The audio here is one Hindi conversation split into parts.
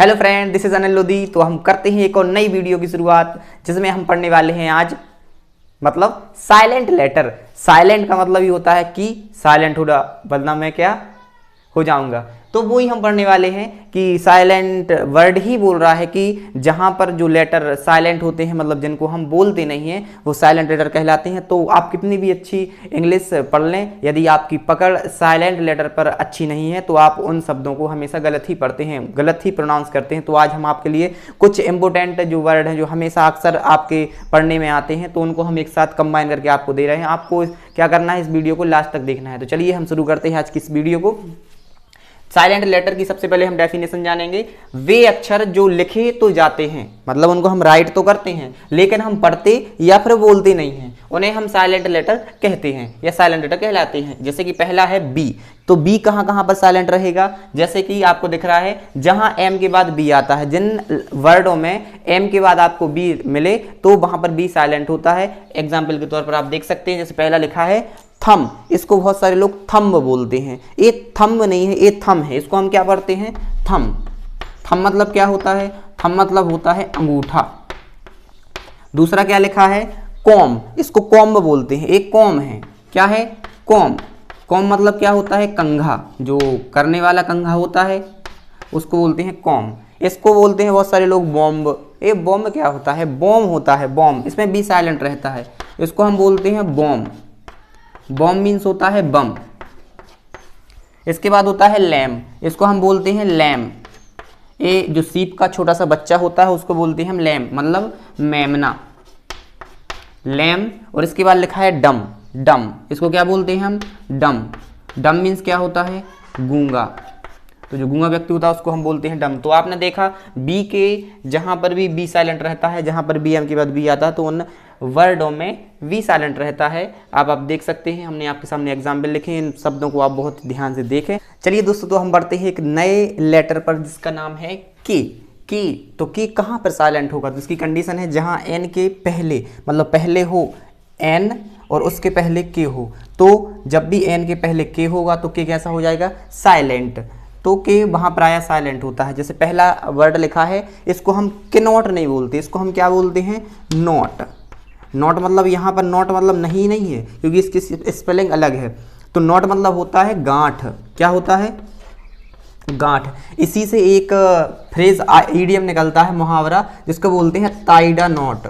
Hello friend, this is Anil Lodhi. तो हम करते हैं एक और नई वीडियो की शुरुआत, जिसमें हम पढ़ने वाले हैं आज मतलब साइलेंट लेटर। साइलेंट का मतलब ये होता है कि साइलेंट हो रहा, वरना मैं क्या हो जाऊंगा। तो वो ही हम पढ़ने वाले हैं कि साइलेंट वर्ड ही बोल रहा है कि जहां पर जो लेटर साइलेंट होते हैं, मतलब जिनको हम बोलते नहीं हैं, वो साइलेंट लेटर कहलाते हैं। तो आप कितनी भी अच्छी इंग्लिश पढ़ लें, यदि आपकी पकड़ साइलेंट लेटर पर अच्छी नहीं है तो आप उन शब्दों को हमेशा गलत ही पढ़ते हैं, गलत ही प्रोनाउंस करते हैं। तो आज हम आपके लिए कुछ इंपॉर्टेंट जो वर्ड हैं, जो हमेशा अक्सर आपके पढ़ने में आते हैं, तो उनको हम एक साथ कंबाइन करके आपको दे रहे हैं। आपको क्या करना है, इस वीडियो को लास्ट तक देखना है। तो चलिए हम शुरू करते हैं आज की इस वीडियो को। साइलेंट लेटर की सबसे पहले हम डेफिनेशन जानेंगे। वे अक्षर जो लिखे तो जाते हैं, मतलब उनको हम राइट तो करते हैं लेकिन हम पढ़ते या फिर बोलते नहीं हैं, उन्हें हम साइलेंट लेटर कहते हैं या साइलेंट लेटर कहलाते हैं। जैसे कि पहला है बी। तो बी कहाँ कहाँ पर साइलेंट रहेगा, जैसे कि आपको दिख रहा है जहां एम के बाद बी आता है, जिन वर्डों में एम के बाद आपको बी मिले तो वहां पर बी साइलेंट होता है। एग्जाम्पल के तौर पर आप देख सकते हैं, जैसे पहला लिखा है थम, इसको बहुत सारे लोग थंब बोलते हैं। ये थंब नहीं है, ये थम है। इसको हम क्या पढ़ते हैं, थम। थम मतलब क्या होता है, थम मतलब होता है अंगूठा। दूसरा क्या लिखा है, कॉम, इसको कॉम्ब बोलते हैं। एक कॉम है, क्या है, कॉम। कॉम मतलब क्या होता है, कंघा, जो करने वाला कंघा होता है उसको बोलते हैं कॉम। इसको बोलते हैं बहुत सारे लोग बॉम्ब। ये बॉम्ब क्या होता है, बॉम्ब होता है, बॉम्ब, इसमें बी साइलेंट रहता है। इसको हम बोलते हैं बॉम्ब। बॉम्ब मीन्स होता है बम। इसके बाद होता है लैम, इसको हम बोलते हैं लैम। ये जो सीप का छोटा सा बच्चा होता है उसको बोलते हैं हम लैम, मतलब मेमना, लैम। और इसके बाद लिखा है डम। डम, इसको क्या बोलते हैं हम, डम। डम मीन्स क्या होता है, गूंगा। तो जो गूंगा व्यक्ति होता है उसको हम बोलते हैं डम। तो आपने देखा बी के जहां पर भी बी साइलेंट रहता है, जहां पर बी एम के बाद बी आता है, तो उन वर्डों में वी साइलेंट रहता है। आप देख सकते हैं, हमने आपके सामने एग्जाम्पल लिखे, इन शब्दों को आप बहुत ध्यान से देखें। चलिए दोस्तों, तो हम बढ़ते हैं एक नए लेटर पर जिसका नाम है की। की, तो की कहाँ पर साइलेंट होगा, तो इसकी कंडीशन है जहां एन के पहले, मतलब पहले हो एन और उसके पहले के हो। तो जब भी एन के पहले के होगा तो के कैसा हो जाएगा, साइलेंट। तो के वहां पर आया साइलेंट होता है। जैसे पहला वर्ड लिखा है, इसको हम के नॉट नहीं बोलते, इसको हम क्या बोलते हैं, नॉट। नॉट मतलब यहाँ पर नॉट मतलब नहीं नहीं है, क्योंकि इसकी स्पेलिंग अलग है। तो नॉट मतलब होता है गांठ। क्या होता है, गांठ। इसी से एक फ्रेज ईडियम निकलता है, मुहावरा, जिसको बोलते हैं tie the not.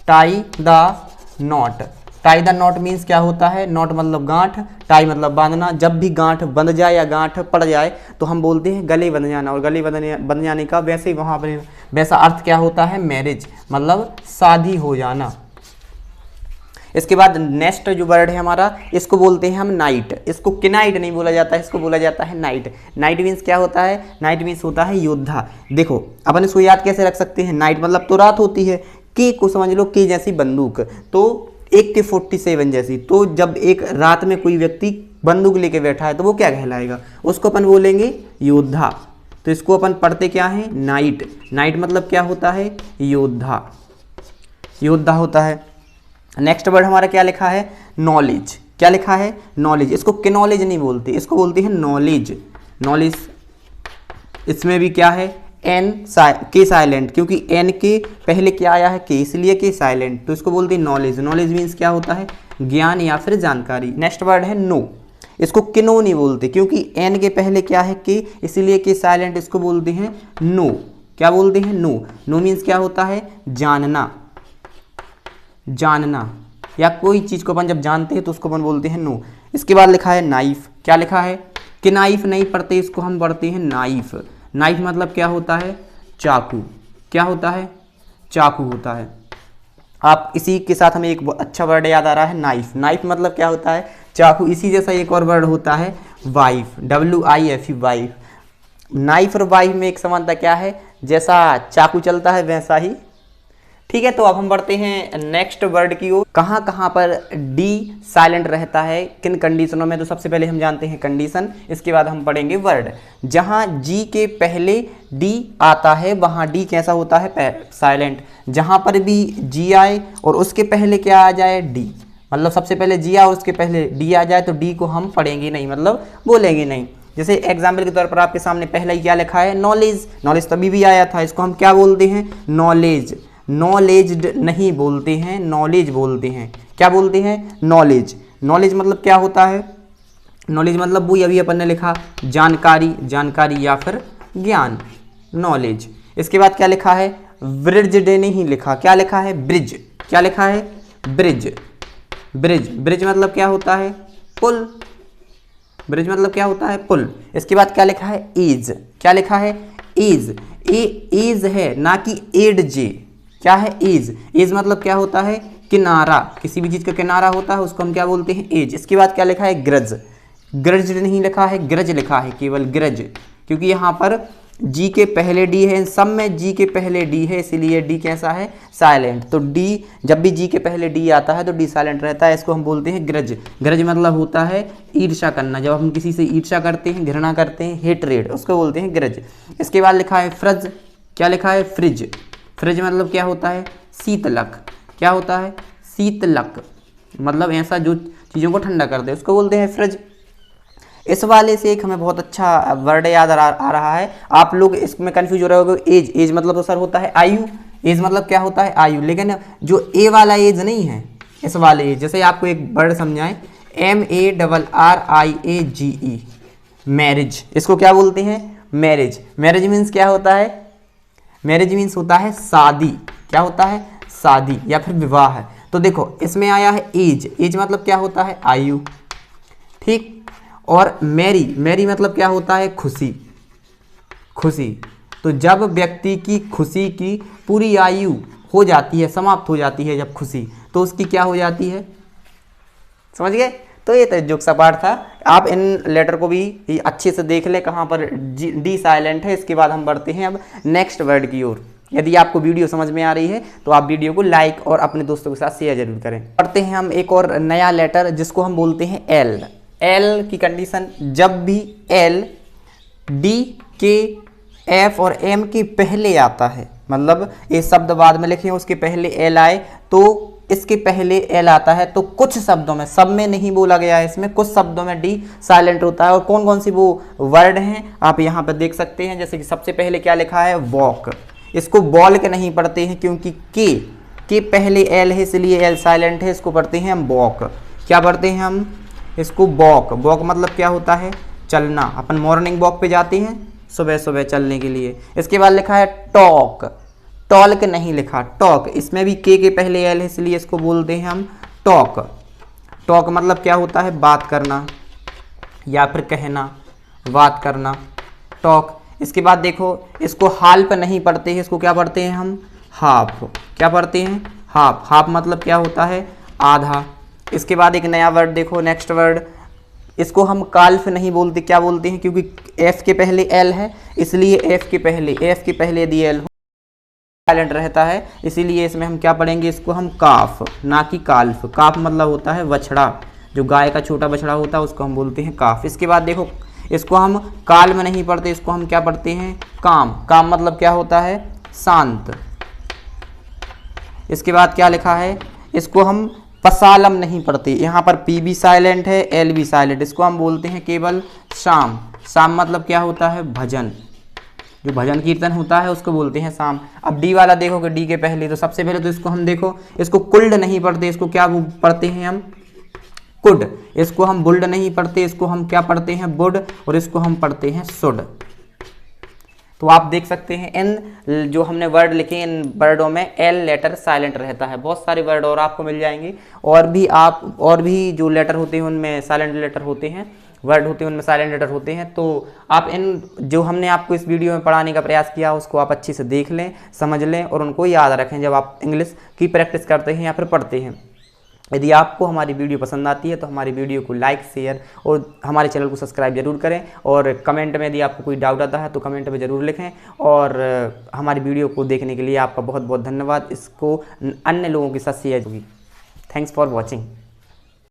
Tie the not. Tie the not means क्या होता है, नॉट मतलब गांठ, टाई मतलब बांधना। जब भी गांठ बंध जाए या गांठ पड़ जाए तो हम बोलते हैं गले बंध जाना। और गले बंध जाने का वैसे ही वहाँ पर वैसा अर्थ क्या होता है, मैरिज, मतलब शादी हो जाना। इसके बाद नेक्स्ट जो वर्ड है हमारा, इसको बोलते हैं हम नाइट। इसको किनाइट नहीं बोला जाता है, इसको बोला जाता है नाइट। नाइट मीन्स क्या होता है, नाइट मीन्स होता है योद्धा। देखो अपन इसको याद कैसे रख सकते हैं, नाइट मतलब तो रात होती है, के को समझ लो के जैसी बंदूक, तो एक के 47 जैसी। तो जब एक रात में कोई व्यक्ति बंदूक लेके बैठा है तो वो क्या कहलाएगा, उसको अपन बोलेंगे योद्धा। तो इसको अपन पढ़ते क्या है, नाइट। नाइट मतलब क्या होता है, योद्धा, योद्धा होता है। नेक्स्ट वर्ड हमारा क्या लिखा है, नॉलेज। क्या लिखा है, नॉलेज। इसको के नॉलेज नहीं बोलते, इसको बोलते हैं नॉलेज। नॉलेज, इसमें भी क्या है, एन के साइलेंट, क्योंकि एन के पहले क्या आया है, के, इसलिए के साइलेंट। तो इसको बोलते हैं नॉलेज। नॉलेज मीन्स क्या होता है, ज्ञान या फिर जानकारी। नेक्स्ट वर्ड है नो। इसको किनो नहीं बोलते, क्योंकि एन के पहले क्या है, के, इसलिए के साइलेंट। इसको बोलते हैं नो। क्या बोलते हैं, नो। नो मीन्स क्या होता है, जानना, जानना, या कोई चीज को अपन जब जानते हैं तो उसको अपन बोलते हैं नो। इसके बाद लिखा है नाइफ। क्या लिखा है, कि नाइफ नहीं पढ़ते, इसको हम पढ़ते हैं नाइफ। नाइफ मतलब क्या होता है, चाकू। क्या होता है, चाकू होता है। आप इसी के साथ हमें एक अच्छा वर्ड याद आ रहा है, नाइफ। नाइफ मतलब क्या होता है, चाकू। इसी जैसा एक और वर्ड होता है वाइफ, WIFE, वाइफ। नाइफ और वाइफ में एक समानता क्या है, जैसा चाकू चलता है वैसा ही। ठीक है, तो अब हम बढ़ते हैं नेक्स्ट वर्ड की ओर। कहाँ कहाँ पर डी साइलेंट रहता है, किन कंडीशनों में, तो सबसे पहले हम जानते हैं कंडीशन, इसके बाद हम पढ़ेंगे वर्ड। जहाँ जी के पहले डी आता है वहाँ डी कैसा होता है, साइलेंट। जहाँ पर भी जी आए और उसके पहले क्या आ जाए, डी, मतलब सबसे पहले जी आए और उसके पहले डी आ जाए तो डी को हम पढ़ेंगे नहीं, मतलब बोलेंगे नहीं। जैसे एग्जाम्पल के तौर पर आपके सामने पहला ही क्या लिखा है, नॉलेज। नॉलेज तभी भी आया था, इसको हम क्या बोलते हैं, नॉलेज। नॉलेज्ड नहीं बोलते हैं, नॉलेज बोलते हैं। क्या बोलते हैं, नॉलेज। नॉलेज मतलब क्या होता है, नॉलेज मतलब वही अभी अपन ने लिखा, जानकारी, जानकारी या फिर ज्ञान, नॉलेज। इसके बाद क्या लिखा है, ब्रिज डे नहीं लिखा, क्या लिखा है, ब्रिज। क्या लिखा है, ब्रिज। ब्रिज, ब्रिज मतलब क्या होता है, पुल। ब्रिज मतलब क्या होता है, पुल। इसके बाद क्या लिखा है, एज। क्या लिखा है, एज। एज है ना कि एड जे। क्या है, एज। एज मतलब क्या होता है, किनारा। किसी भी चीज का किनारा होता है उसको हम क्या बोलते हैं, एज। इसके बाद क्या लिखा है, ग्रज। ग्रज नहीं लिखा है, ग्रज लिखा है, केवल ग्रज, क्योंकि यहाँ पर जी के पहले डी है, इन सब में जी के पहले डी है, इसीलिए डी कैसा है, साइलेंट। तो डी, जब भी जी के पहले डी आता है तो डी साइलेंट रहता है, इसको हम बोलते हैं ग्रज। ग्रज मतलब होता है ईर्ष्या करना, जब हम किसी से ईर्ष्या करते हैं, घृणा करते हैं, हेटरेड, उसको बोलते हैं ग्रज। इसके बाद लिखा है फ्रज। क्या लिखा है, फ्रिज। फ्रिज मतलब क्या होता है, शीतलक। क्या होता है, शीतलक, मतलब ऐसा जो चीज़ों को ठंडा कर दे, उसको बोलते हैं फ्रिज। इस वाले से एक हमें बहुत अच्छा वर्ड याद आ रहा है, आप लोग इसमें कंफ्यूज हो रहे होगे, एज। एज मतलब तो सर होता है आयु। एज मतलब क्या होता है, आयु। लेकिन जो ए वाला एज नहीं है, इस वाले एज, जैसे आपको एक वर्ड समझाएं, MARRIAGE, मैरिज। इसको क्या बोलते हैं, मैरिज। मैरिज मीन्स क्या होता है, मैरिज मीन्स होता है शादी। क्या होता है, शादी या फिर विवाह। तो देखो इसमें आया है एज। एज मतलब क्या होता है, आयु, ठीक। और मैरी, मैरी मतलब क्या होता है, खुशी, खुशी। तो जब व्यक्ति की खुशी की पूरी आयु हो जाती है, समाप्त हो जाती है जब खुशी, तो उसकी क्या हो जाती है, समझ गए। तो ये तो जोक सा पार्ट था, आप इन लेटर को भी अच्छे से देख लें कहाँ पर डी साइलेंट है। इसके बाद हम बढ़ते हैं अब नेक्स्ट वर्ड की ओर। यदि आपको वीडियो समझ में आ रही है तो आप वीडियो को लाइक और अपने दोस्तों के साथ शेयर जरूर करें। पढ़ते हैं हम एक और नया लेटर जिसको हम बोलते हैं एल। एल की कंडीशन, जब भी एल डी के एफ और एम के पहले आता है, मतलब ये शब्द बाद में लिखे उसके पहले एल आए, तो इसके पहले एल आता है, तो कुछ शब्दों में, सब में नहीं बोला गया है, इसमें कुछ शब्दों में डी साइलेंट होता है। और कौन कौन सी वो वर्ड हैं आप यहाँ पर देख सकते हैं। जैसे कि सबसे पहले क्या लिखा है, वॉक। इसको बॉल के नहीं पढ़ते हैं क्योंकि के पहले एल है, इसलिए एल साइलेंट है, इसको पढ़ते हैं हम वॉक। क्या पढ़ते हैं हम इसको, वॉक। वॉक मतलब क्या होता है, चलना। अपन मॉर्निंग वॉक पे जाते हैं सुबह सुबह चलने के लिए। इसके बाद लिखा है टॉक। टॉल्क नहीं लिखा, टॉक। इसमें भी के पहले एल है, इसलिए इसको बोलते हैं हम टॉक। टॉक मतलब क्या होता है, बात करना या फिर कहना, बात करना, टॉक। इसके बाद देखो इसको हाल पे नहीं पढ़ते हैं, इसको क्या पढ़ते हैं हम, हाफ। क्या पढ़ते हैं, हाफ। हाफ मतलब क्या होता है, आधा। इसके बाद एक नया वर्ड देखो, नेक्स्ट वर्ड, इसको हम काल्फ नहीं बोलते, क्या बोलते हैं, क्योंकि एफ के पहले एल है, इसलिए एफ के पहले यदि एल हो साइलेंट रहता है, इसीलिए इसमें हम क्या पढ़ेंगे, इसको हम काफ ना कि काल्फ। काफ मतलब होता है बछड़ा, जो गाय का छोटा बछड़ा होता है उसको हम बोलते हैं काफ। इसके बाद देखो इसको हम काल में नहीं पढ़ते, इसको हम क्या पढ़ते हैं, काम। काम मतलब क्या होता है, शांत। इसके बाद क्या लिखा है, इसको हम पसालम नहीं पढ़ते, यहाँ पर पी भी साइलेंट है, एल भी साइलेंट, इसको हम बोलते हैं केवल शाम। शाम मतलब क्या होता है, भजन। जो भजन कीर्तन होता है उसको बोलते हैं शाम। अब डी वाला देखोगे, डी के पहले, तो सबसे पहले तो इसको हम देखो, इसको कुल्ड नहीं पढ़ते, इसको क्या पढ़ते हैं हम, कुड। इसको हम बुल्ड नहीं पढ़ते, इसको हम क्या पढ़ते हैं, बुड। और इसको हम पढ़ते हैं सुड। तो आप देख सकते हैं इन जो हमने वर्ड लिखे, इन वर्डों में एल लेटर साइलेंट रहता है। बहुत सारे वर्ड और आपको मिल जाएंगे, और भी जो लेटर होते हैं उनमें साइलेंट लेटर होते हैं, वर्ड होते हैं उनमें साइलेंट लेटर होते हैं। तो आप इन जो हमने आपको इस वीडियो में पढ़ाने का प्रयास किया उसको आप अच्छे से देख लें, समझ लें और उनको याद रखें जब आप इंग्लिश की प्रैक्टिस करते हैं या फिर पढ़ते हैं। यदि आपको हमारी वीडियो पसंद आती है तो हमारी वीडियो को लाइक, शेयर और हमारे चैनल को सब्सक्राइब जरूर करें। और कमेंट में यदि आपको कोई डाउट आता है तो कमेंट में ज़रूर लिखें। और हमारी वीडियो को देखने के लिए आपका बहुत बहुत धन्यवाद। इसको अन्य लोगों के साथ शेयर होगी। Thanks for watching.